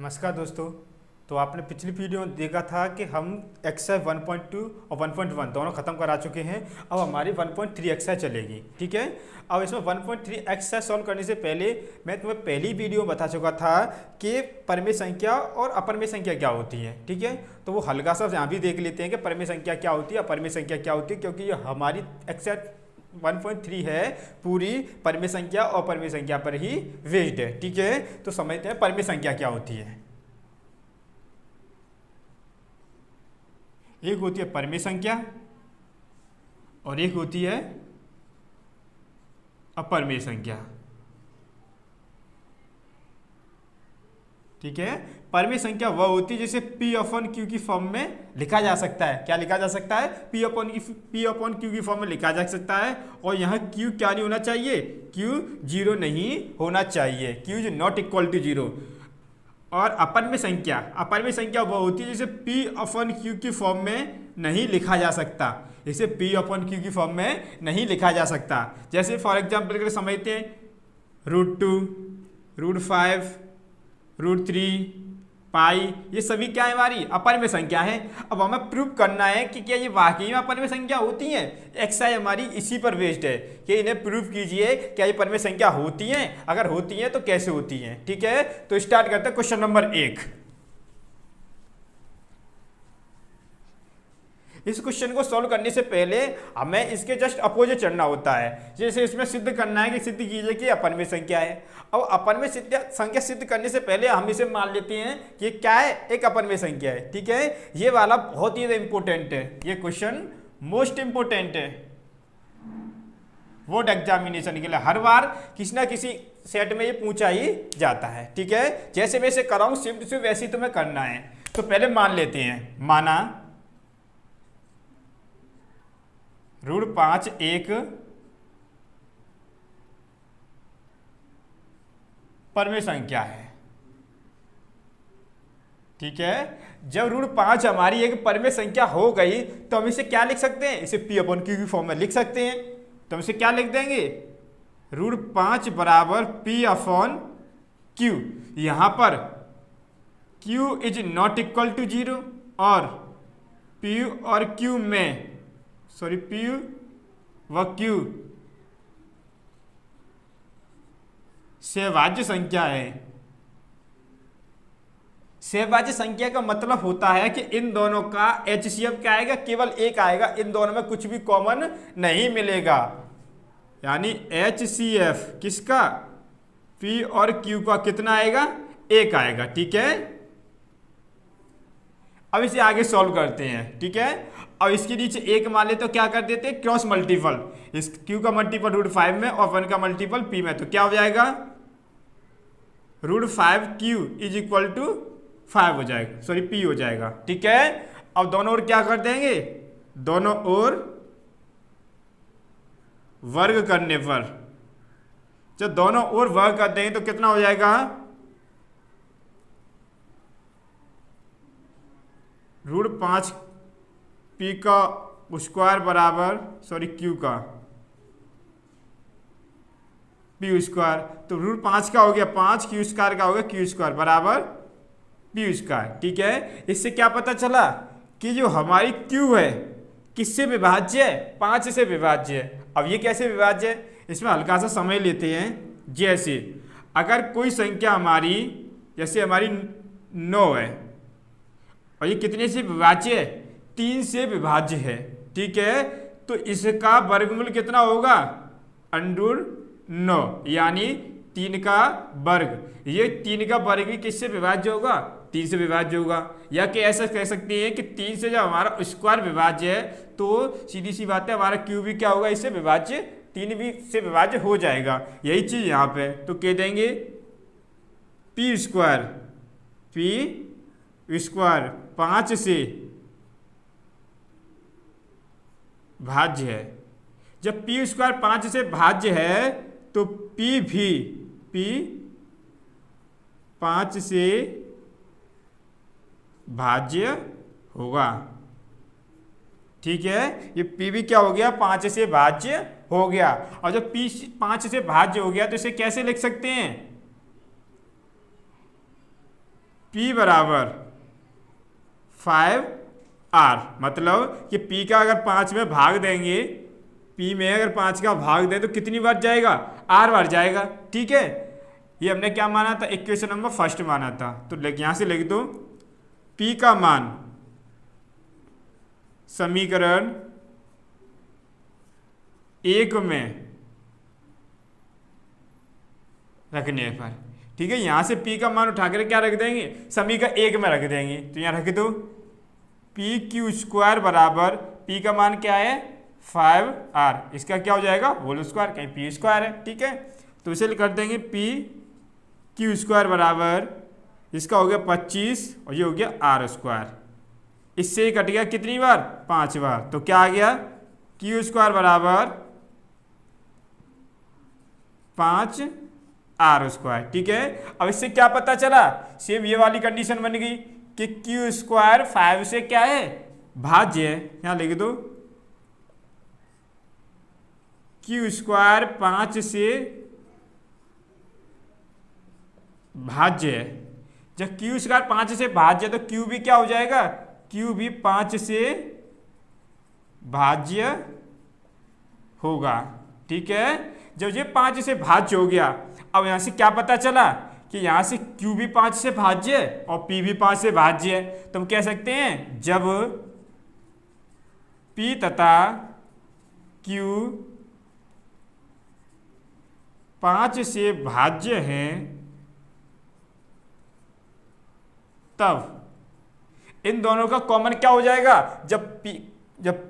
नमस्कार दोस्तों। तो आपने पिछली वीडियो में देखा था कि हम एक्सरसाइज 1.2 और 1.1 दोनों ख़त्म करा चुके हैं। अब हमारी 1.3 एक्सरसाइज चलेगी, ठीक है। अब इसमें 1.3 एक्सरसाइज सॉल्व करने से पहले मैं तुम्हें पहली वीडियो में बता चुका था कि परिमेय संख्या और अपरिमेय संख्या क्या होती है, ठीक है। तो वो हल्का सा यहाँ भी देख लेते हैं कि परिमेय संख्या क्या होती है, अपरिमेय संख्या क्या होती है, क्योंकि ये हमारी एक्सरसाइज 1.3 है पूरी परिमेय संख्या और अपरिमेय संख्या पर ही बेस्ड है, ठीक है। तो समझते हैं परिमेय संख्या क्या होती है। एक होती है परिमेय संख्या और एक होती है अपरिमेय संख्या, ठीक है। परिमेय संख्या वह होती है जिसे P अपॉन Q की फॉर्म में लिखा जा सकता है। क्या लिखा जा सकता है? P अपॉन Q की फॉर्म में लिखा जा सकता है। और यहाँ Q क्या नहीं होना चाहिए? Q 0 नहीं होना चाहिए। Q is not equal to 0। और अपरिमेय संख्या वह होती है जिसे P अपॉन Q की फॉर्म में नहीं लिखा जा सकता। इसे P अपॉन Q की फॉर्म में नहीं लिखा जा सकता। जैसे फॉर एग्जाम्पल के समझते हैं √2, √5, √3, पाई, ये सभी क्या है? हमारी अपरिमेय संख्या है। अब हमें प्रूव करना है कि क्या ये वाकई में अपरिमेय संख्या होती हैं। एक्सरसाइज हमारी इसी पर बेस्ड है कि इन्हें प्रूव कीजिए क्या ये परिमेय संख्या होती हैं, अगर होती हैं तो कैसे होती हैं, ठीक है। तो स्टार्ट करते हैं क्वेश्चन नंबर 1। इस क्वेश्चन को सॉल्व करने से पहले हमें इसके जस्ट अपोजिट चढ़ना होता है। जैसे इसमें सिद्ध करना है कि सिद्ध कीजिए कि अपरिमेय संख्या है। अब अपरिमेय संख्या सिद्ध करने से पहले हम इसे मान लेते हैं कि क्या है? एक अपरिमेय संख्या है, ठीक है। ये वाला बहुत ही इंपॉर्टेंट है, ये क्वेश्चन मोस्ट इंपॉर्टेंट है बोर्ड एग्जामिनेशन के लिए। हर बार किसी ना किसी सेट में ये पूछा ही जाता है, ठीक है। जैसे मैं इसे कराऊं सिर्फ से वैसे ही तुम्हें करना है। तो पहले मान लेते हैं, माना √5 एक परिमेय संख्या है, ठीक है। जब √5 हमारी एक परिमेय संख्या हो गई तो हम इसे क्या लिख सकते हैं? इसे P अपॉन Q की फॉर्म में लिख सकते हैं। तो हम इसे क्या लिख देंगे? √5 बराबर P अपॉन Q। यहां पर Q is not equal to 0 और P और Q में P व Q सहभाज्य संख्या है। सहभाज्य संख्या का मतलब होता है कि इन दोनों का HCF क्या आएगा? केवल एक आएगा, इन दोनों में कुछ भी कॉमन नहीं मिलेगा। यानी HCF किसका? P और Q का कितना आएगा? एक आएगा, ठीक है। अब इसे आगे सॉल्व करते हैं, ठीक है। अब इसके नीचे एक मान ले तो क्या कर देते हैं? Cross multiple. इस Q का मल्टीपल √5 में और 1 का मल्टीपल P में, तो क्या हो जाएगा? √5Q इज इक्वल टू 5 हो जाएगा, P हो जाएगा, ठीक है। अब दोनों ओर क्या कर देंगे? दोनों ओर वर्ग करने पर, जब दोनों ओर वर्ग कर देंगे तो कितना हो जाएगा? √5 P का स्क्वायर बराबर Q का P स्क्वायर। तो √5 का हो गया 5, Q स्क्वायर का हो गया Q स्क्वायर बराबर P स्क्वायर, ठीक है। इससे क्या पता चला कि जो हमारी Q है किससे विभाज्य है? 5 से विभाज्य है। अब ये कैसे विभाज्य है? इसमें हल्का सा समझ लेते हैं। जैसे अगर कोई संख्या हमारी, जैसे हमारी 9 है और ये कितने से विभाज्य है? 3 से विभाज्य है, ठीक है। तो इसका वर्गमूल कितना होगा? √9 यानी 3 का वर्ग। ये 3 का वर्ग भी किससे विभाज्य होगा? 3 से विभाज्य होगा। या कि ऐसा कह सकते हैं कि 3 से जब हमारा स्क्वायर विभाज्य है तो सीधी सी बात है हमारा Q भी क्या होगा? इससे विभाज्य, 3 भी से विभाज्य हो जाएगा। यही चीज यहाँ पे तो कह देंगे P स्क्वायर 5 से भाज्य है। जब P स्क्वायर 5 से भाज्य है तो P भी 5 से भाज्य होगा, ठीक है। ये P भी क्या हो गया? 5 से भाज्य हो गया। और जब P 5 से भाज्य हो गया तो इसे कैसे लिख सकते हैं? P बराबर 5R, मतलब कि P का अगर 5 में भाग देंगे, P में अगर 5 का भाग दें तो कितनी बार जाएगा, R बार जाएगा। ठीक है, ये हमने क्या माना था, इक्वेशन नंबर फर्स्ट माना था। तो यहाँ से लिख दो P का मान समीकरण 1 में रखने पर, ठीक है, यहां से P का मान उठाकर क्या रख देंगे, समीकरण 1 में रख देंगे। तो यहाँ रख दो PQ² बराबर P का मान क्या है 5R, इसका क्या हो जाएगा होल स्क्वायर, कहीं P² है। ठीक है, तो इसे कर देंगे PQ² बराबर, इसका हो गया 25 और ये हो गया R²। इससे ही कट गया कितनी बार, 5 बार। तो क्या आ गया Q² बराबर 5R²। ठीक है, अब इससे क्या पता चला, सेम ये वाली कंडीशन बन गई कि Q² 5 से क्या है भाज्य है। यहां लिख दो Q² 5 से भाज्य है। जब Q² 5 से भाज्य है तो Q भी क्या हो जाएगा, Q भी 5 से भाज्य होगा। ठीक है, जब ये 5 से भाज्य हो गया, अब यहां से क्या पता चला कि यहां से Q भी 5 से भाज्य है और P भी 5 से भाज्य है। तो हम कह सकते हैं जब P तथा Q 5 से भाज्य हैं, तब इन दोनों का कॉमन क्या हो जाएगा, जब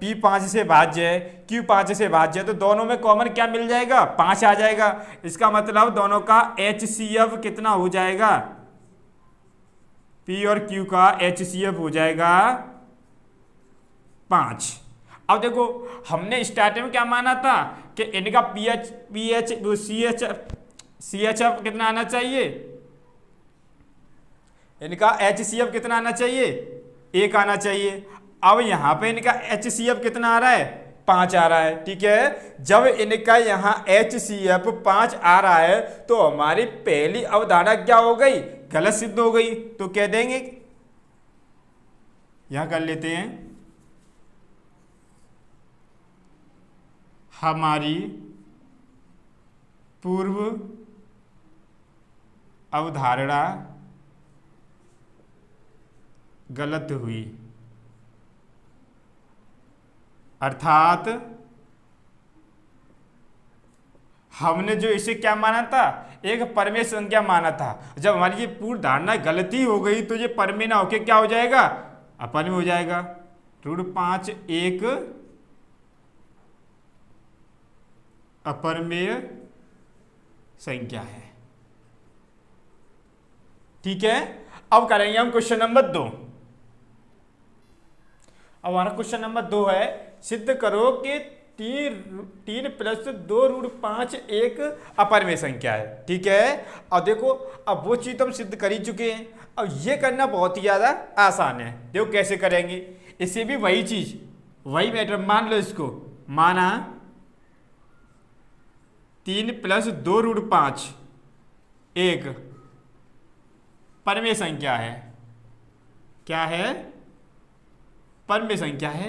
P 5 से भाज्य है, Q 5 से भाज्य है, तो दोनों में कॉमन क्या मिल जाएगा, 5 आ जाएगा। इसका मतलब दोनों का HCF कितना हो जाएगा, P और Q का HCF हो जाएगा 5। अब देखो हमने स्टार्टिंग में क्या माना था कि इनका CHF कितना आना चाहिए, इनका HCF कितना आना चाहिए, 1 आना चाहिए। अब यहां पे इनका HCF कितना आ रहा है, 5 आ रहा है। ठीक है, जब इनका यहां HCF 5 आ रहा है तो हमारी पहली अवधारणा क्या हो गई, गलत सिद्ध हो गई। तो कह देंगे, यहां कर लेते हैं, हमारी पूर्व अवधारणा गलत हुई, अर्थात हमने जो इसे क्या माना था, एक परमेय संख्या माना था। जब हमारी ये पूर्ण धारणा गलती हो गई तो ये परमेय ना होके क्या हो जाएगा, अपरमेय हो जाएगा। √5 एक अपरमेय संख्या है। ठीक है, अब करेंगे हम क्वेश्चन नंबर 2। अब हमारा क्वेश्चन नंबर 2 है, सिद्ध करो कि 3 + 2 √5 एक अपरमेय संख्या है। ठीक है, अब देखो अब वो चीज तो हम सिद्ध कर ही चुके हैं, अब ये करना बहुत ही ज्यादा आसान है। देखो कैसे करेंगे, इसे भी वही चीज वही मैटर, मान लो इसको माना 3 + 2 √5 एक परमेय संख्या है। क्या है, परमेय संख्या है।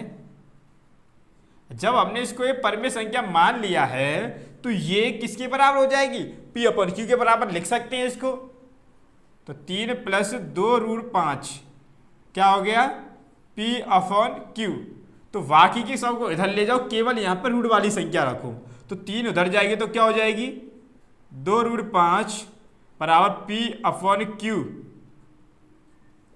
जब हमने इसको एक परमेय संख्या मान लिया है तो ये किसके बराबर हो जाएगी, P/Q के बराबर लिख सकते हैं इसको। तो 3 + 2 √5 क्या हो गया, P/Q। तो बाकी की सब को इधर ले जाओ, केवल यहां पर रूट वाली संख्या रखो। तो 3 उधर जाएगी तो क्या हो जाएगी, 2 √5 बराबर P/Q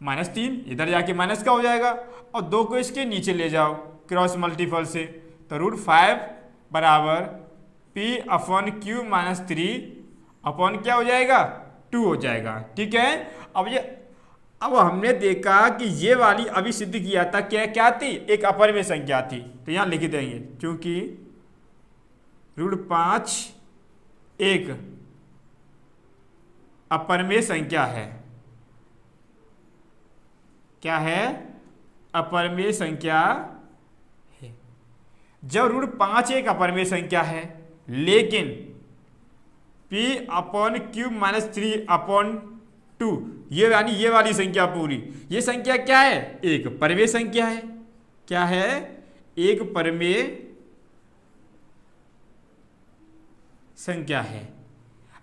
-3, इधर जाके माइनस का हो जाएगा, और 2 को इसके नीचे ले जाओ क्रॉस मल्टीपल से। तो √5 बराबर P/Q -3 अपॉन क्या हो जाएगा, 2 हो जाएगा। ठीक है, अब हमने देखा कि ये वाली अभी सिद्ध किया था, क्या थी, एक अपरमेय संख्या थी। तो यहां लिख देंगे क्योंकि √5 एक अपरमेय संख्या है। क्या है, अपरमेय संख्या है। जब √5 एक अपरमेय संख्या है लेकिन P/Q -3/2 ये यानी ये वाली संख्या पूरी, ये संख्या क्या है, एक परिमेय संख्या है। क्या है, एक परिमेय संख्या है।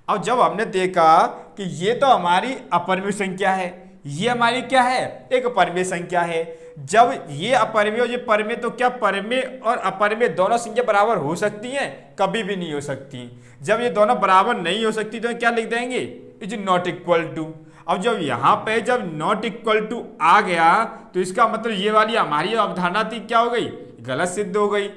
अब जब हमने देखा कि ये तो हमारी अपरिमेय संख्या है, ये हमारी क्या है, एक परिमेय संख्या है। जब ये अपरिमेय और ये परिमेय, तो क्या परिमेय और अपरिमेय दोनों संख्या बराबर हो सकती हैं, कभी भी नहीं हो सकती। जब ये दोनों बराबर नहीं हो सकती तो क्या लिख देंगे, इज नॉट इक्वल टू। अब जब यहाँ पे जब नॉट इक्वल टू आ गया तो इसका मतलब ये वाली हमारी अवधारणा थी क्या हो गई, गलत सिद्ध हो गई।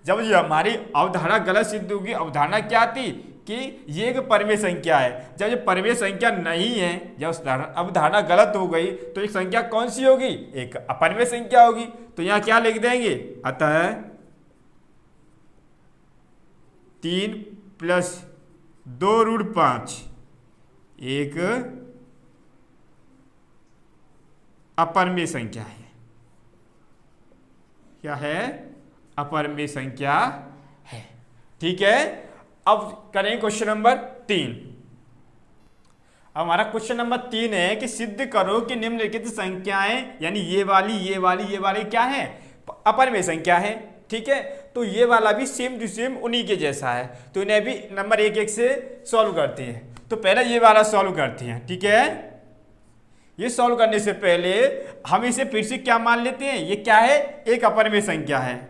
जब ये हमारी अवधारणा गलत सिद्ध होगी, अवधारणा क्या थी कि ये एक परिमेय संख्या है। जब ये परिमेय संख्या नहीं है, जब अवधारणा गलत हो गई तो एक संख्या कौन सी होगी, एक अपरिमेय संख्या होगी। तो यहाँ क्या लिख देंगे, अतः 3 + 2√5 एक अपरिमेय संख्या है। क्या है, अपरिमेय संख्या है। ठीक है, अब करें क्वेश्चन नंबर 3। हमारा क्वेश्चन नंबर 3 है कि सिद्ध करो कि निम्नलिखित संख्याएं, यानी ये वाली क्या है, अपरिमेय संख्या है। ठीक है, तो ये वाला भी सेम टू सेम उन्हीं के जैसा है, तो इन्हें भी नंबर 1-1 से सॉल्व करते हैं। तो पहले ये वाला सॉल्व करते हैं। ठीक है, ये सॉल्व करने से पहले हम इसे फिर से क्या मान लेते हैं, ये क्या है, एक अपरिमेय संख्या है,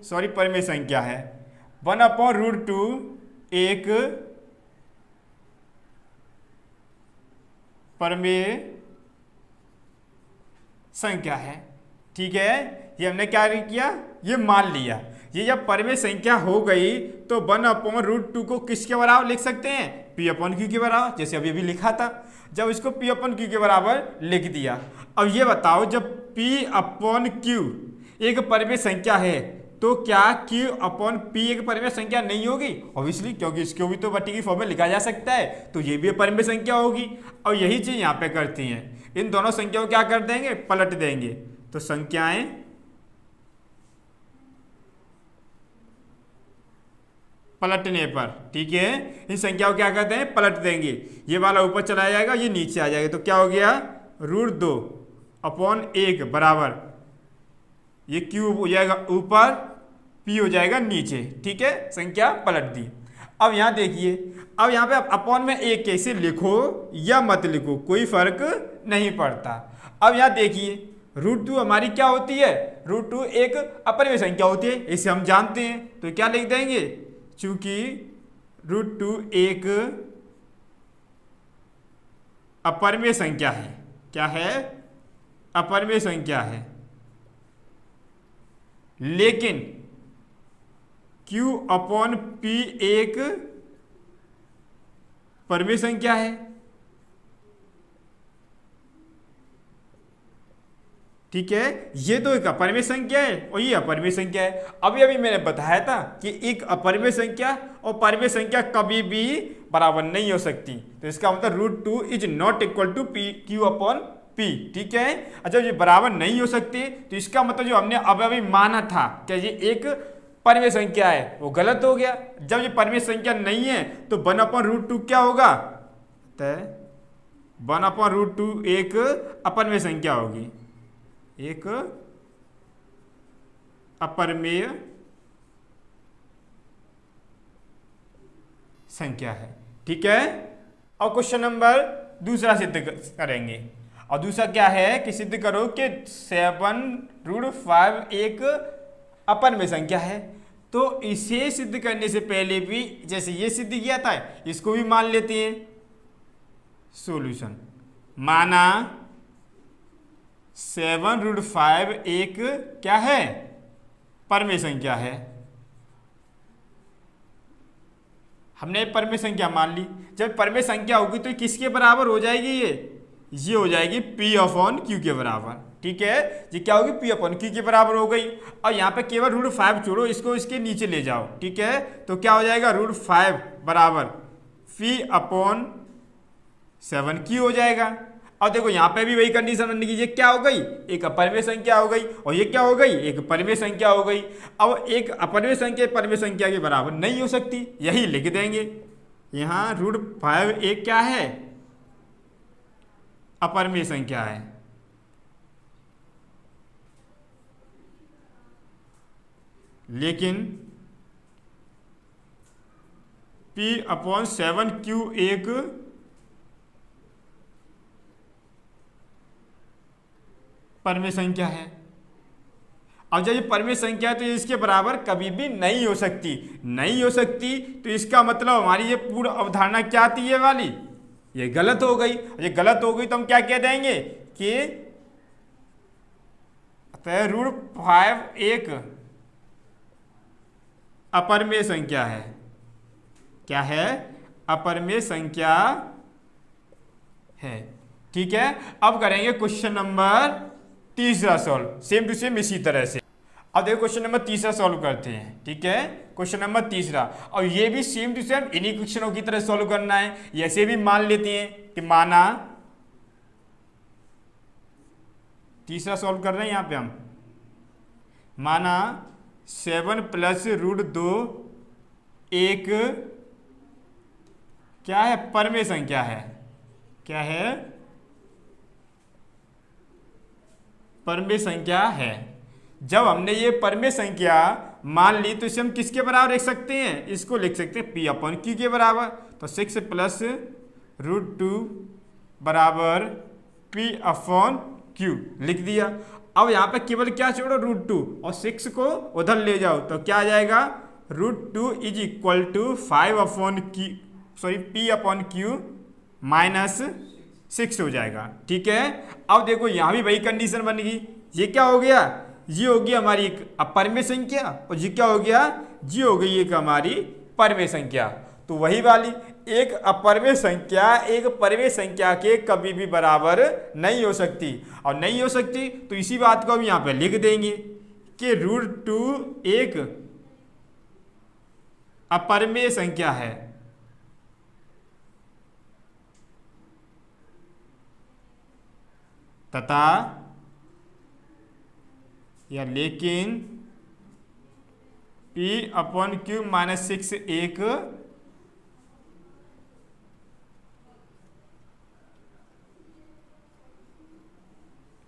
सॉरी परिमेय संख्या है। 1/√2 एक परिमेय संख्या है। ठीक है, ये हमने क्या किया, ये मान लिया। ये जब परिमेय संख्या हो गई तो 1/√2 को किसके बराबर लिख सकते हैं, P/Q के बराबर, जैसे अभी लिखा था। जब इसको P/Q के बराबर लिख दिया, अब ये बताओ जब P/Q एक परिमेय संख्या है तो क्या Q/P एक परिमेय संख्या नहीं होगी, ऑब्वियसली, क्योंकि इसको भी तो बटी की फॉर्म में लिखा जा सकता है, तो ये भी परिमेय संख्या होगी। और यही चीज यहाँ पे करती हैं, इन दोनों संख्याओं को क्या कर देंगे, पलट देंगे। तो संख्याएं पलटने पर, ठीक है, इन संख्याओं को क्या करते हैं, पलट देंगे। ये वाला ऊपर चला जाएगा, ये नीचे आ जाएगा, तो क्या हो गया, √2/1 बराबर, ये Q हो जाएगा ऊपर, P हो जाएगा नीचे। ठीक है, संख्या पलट दी। अब यहाँ देखिए, अब यहाँ पे अपॉन में 1 कैसे लिखो या मत लिखो, कोई फर्क नहीं पड़ता। अब यहाँ देखिए, √2 हमारी क्या होती है, √2 एक अपरिमेय संख्या होती है, इसे हम जानते हैं। तो क्या लिख देंगे, चूंकि √2 एक अपरिमेय संख्या है, क्या है, अपरिमेय संख्या है, लेकिन Q/P एक परिमेय संख्या है। ठीक है, ये तो एक अपरिमेय संख्या है और ये अपरिमेय संख्या है। अभी अभी मैंने बताया था कि एक अपरिमेय संख्या और परिमेय संख्या कभी भी बराबर नहीं हो सकती, तो इसका मतलब √2 is not equal to Q/P। ठीक है, अच्छा, ये बराबर नहीं हो सकते, तो इसका मतलब जो हमने अभी माना था कि ये एक परिमेय संख्या है, वो गलत हो गया। जब ये परिमेय संख्या नहीं है तो 1/√2 क्या होगा, तो 1/√2 एक अपरिमेय संख्या होगी, एक अपरिमेय संख्या है। ठीक है, और क्वेश्चन नंबर दूसरा सिद्ध करेंगे, और दूसरा क्या है कि सिद्ध करो कि 7√5 एक अपरिमेय संख्या है। तो इसे सिद्ध करने से पहले भी जैसे ये सिद्ध किया था, इसको भी मान लेते हैं। सॉल्यूशन, माना 7√5 एक क्या है, परिमेय संख्या है। हमने परिमेय संख्या मान ली। जब परिमेय संख्या होगी तो किसके बराबर हो जाएगी, ये हो जाएगी P/Q के बराबर। ठीक है, ये क्या होगी, P/Q के बराबर हो गई। और यहाँ पे केवल √5 छोड़ो, इसको इसके नीचे ले जाओ। ठीक है, तो क्या हो जाएगा, √5 बराबर P/7Q हो जाएगा। और देखो यहाँ पे भी वही कंडीशन बनने की, ये क्या हो गई, एक अपरिमेय संख्या हो गई, और ये क्या हो गई, एक परिमेय संख्या हो गई। अब एक अपरिमेय संख्या परिमेय संख्या के बराबर नहीं हो सकती, यही लिख देंगे। यहाँ √5 एक क्या है, अपरिमेय संख्या है। लेकिन P/7Q एक परिमेय संख्या है। अब जब ये परिमेय संख्या है तो ये इसके बराबर कभी भी नहीं हो सकती। नहीं हो सकती तो इसका मतलब हमारी ये पूर्ण अवधारणा क्या थी, ये वाली, ये गलत हो गई। ये गलत हो गई तो हम क्या कह देंगे कि √5 एक अपरिमेय संख्या है। क्या है? अपरिमेय संख्या है। ठीक है, अब करेंगे क्वेश्चन नंबर तीसरा सॉल्व, सेम टू सेम इसी तरह से। अब देखो क्वेश्चन नंबर तीसरा सॉल्व करते हैं। ठीक है, क्वेश्चन नंबर तीसरा, और ये भी सेम टू सेम इन्हीं क्वेश्चनों की तरह सॉल्व करना है। ऐसे भी मान लेते हैं कि माना, तीसरा सॉल्व कर रहे हैं यहां पे हम, माना 7 + √2 एक क्या है? परिमेय संख्या है। क्या है? परिमेय संख्या है। जब हमने ये परिमेय संख्या मान ली तो इसे हम किसके बराबर लिख सकते हैं? इसको लिख सकते हैं P/Q के बराबर। तो 6 + √2 बराबर P/Q लिख दिया। अब यहाँ पे केवल क्या छोड़ो? √2, और 6 को उधर ले जाओ तो क्या आ जाएगा? √2 = 5/P/Q - 6 हो जाएगा। ठीक है, अब देखो यहाँ भी वही कंडीशन बन गई। ये क्या हो गया? ये हो गई हमारी एक अपरिमेय संख्या, और ये क्या हो गया? ये हो गई एक हमारी परिमेय संख्या। तो वही वाली, एक अपरिमेय संख्या एक परिमेय संख्या के कभी भी बराबर नहीं हो सकती। और नहीं हो सकती तो इसी बात को हम यहाँ पे लिख देंगे कि √2 एक अपरिमेय संख्या है, तथा या लेकिन P/Q - 6 एक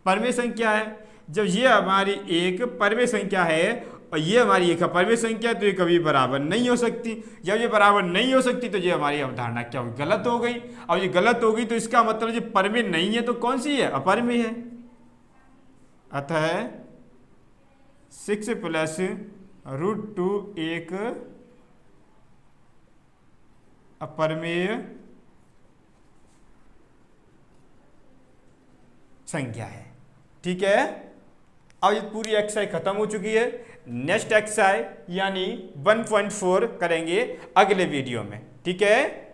परिमेय संख्या है। जब ये हमारी एक परिमेय संख्या है और ये हमारी एक अपरिमेय संख्या है तो ये कभी बराबर नहीं हो सकती। जब ये बराबर नहीं हो सकती तो ये हमारी अवधारणा क्या हुई? गलत हो गई। और ये गलत हो गई तो इसका मतलब ये परिमेय नहीं है तो कौन सी है? अपरिमेय है। अतः 6 + √2 एक अपरिमेय संख्या है। ठीक है, अब ये पूरी एक्सरसाइज खत्म हो चुकी है। नेक्स्ट एक्सरसाइज यानी 1.4 करेंगे अगले वीडियो में। ठीक है।